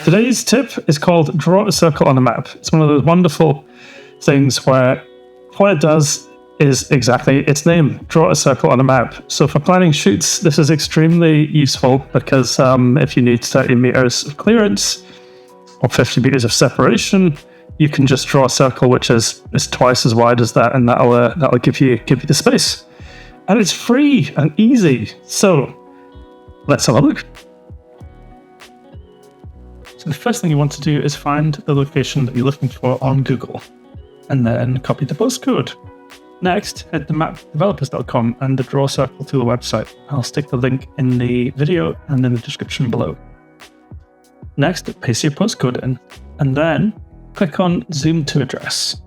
Today's tip is called Draw a Circle on a Map. It's one of those wonderful things where what it does is exactly its name, draw a circle on a map. So for planning shoots, this is extremely useful because if you need 30 meters of clearance or 50 meters of separation, you can just draw a circle which is twice as wide as that, and that'll give you the space. And it's free and easy. So let's have a look. So the first thing you want to do is find the location that you're looking for on Google, and then copy the postcode. Next, head to mapdevelopers.com and the Draw Circle Tool website. I'll stick the link in the video and in the description below. Next, paste your postcode in, and then click on Zoom to Address.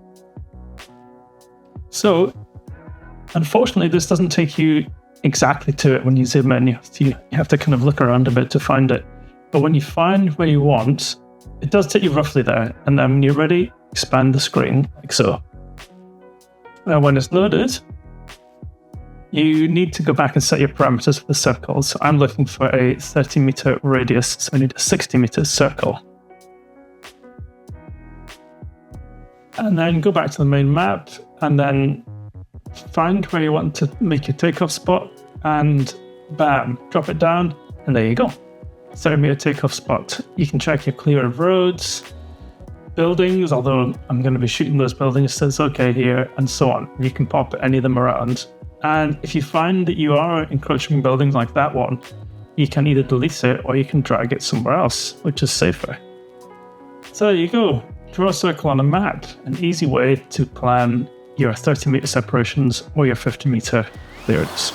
So, unfortunately, this doesn't take you exactly to it when you zoom in. You have to kind of look around a bit to find it. But when you find where you want, it does take you roughly there. And then when you're ready, expand the screen like so. Now, when it's loaded, you need to go back and set your parameters for the circle. So I'm looking for a 30-meter radius, so I need a 60-meter circle. And then go back to the main map, and then find where you want to make your takeoff spot, and bam, drop it down, and there you go. 30-meter takeoff spot. You can check your clear of roads, buildings, although I'm going to be shooting those buildings, so it's okay here, and so on. You can pop any of them around. And if you find that you are encroaching buildings like that one, you can either delete it or you can drag it somewhere else, which is safer. So there you go. Draw a circle on a map, an easy way to plan your 30-meter separations or your 50-meter clearance.